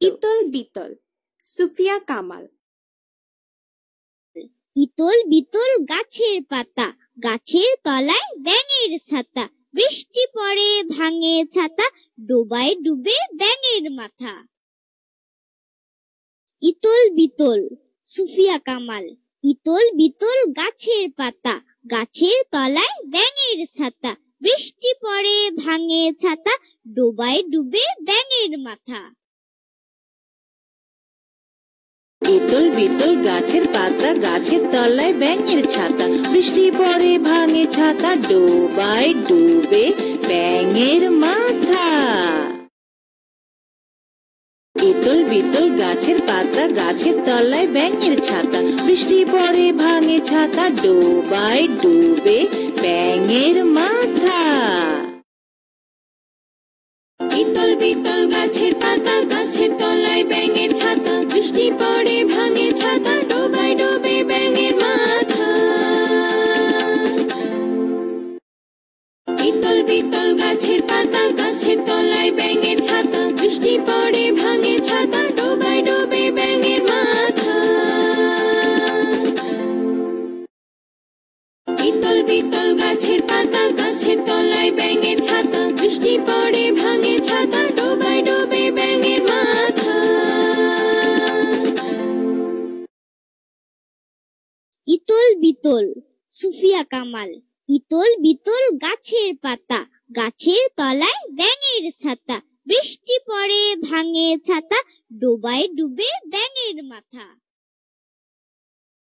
ইতল বিতল, সুফিয়া কামাল। ইতল বিতল গাছের পাতা, গাছের তলায় ব্যাঙের ছাতা, বৃষ্টি পড়ে ভাঙে ছাতা, ডোবায় ডুবে ব্যাঙের মাথা। ইতল বিতল, সুফিয়া কামাল। ইতল বিতল গাছের পাতা, গাছের তলায় ব্যাঙের ছাতা, বৃষ্টি পড়ে ভাঙে ছাতা, ডোবায় ডুবে ব্যাঙের মাথা। ইতল বিতল গাছের পাতা, গাছের তলায় ব্যাঙের ছাতা, বৃষ্টি পড়ে ভাঙে ছাতা, ডোবায় ডুবে ব্যাঙের মাথা। ইতল বিতল গাছের পাতা, গাছের তলায় ব্যাঙের ছাতা, বৃষ্টি পড়ে ভাঙে ছাতা, ডোবায় ডুবে ব্যাঙের মাথা। ইতল বিতল গাছের পাতা, গাছের তলায় ব্যাঙের ছাতা, বৃষ্টি পড়ে ভাঙে ছাতা, ডোবায় ডুবে ব্যাঙের মাথা। ইতল বিতল গাছের পাতা, গাছের তলায় ব্যাঙের ছাতা, বৃষ্টি পড়ে ভাঙে ছাতা, ডোবায় ডুবে ব্যাঙের মাথা। ইতল বিতল গাছের পাতা, গাছের তলায় ব্যাঙের ছাতা, বৃষ্টি পড়ে ভাঙে ছাতা, ডোবায় ডুবে ব্যাঙের মাথা। ইতল বিতল, সুফিয়া কামাল। ইতল বিতল গাছের পাতা, গাছের তলায় ব্যাঙের ছাতা, বৃষ্টি পড়ে ভাঙে ছাতা, ডোবায় ডুবে ব্যাঙের মাথা।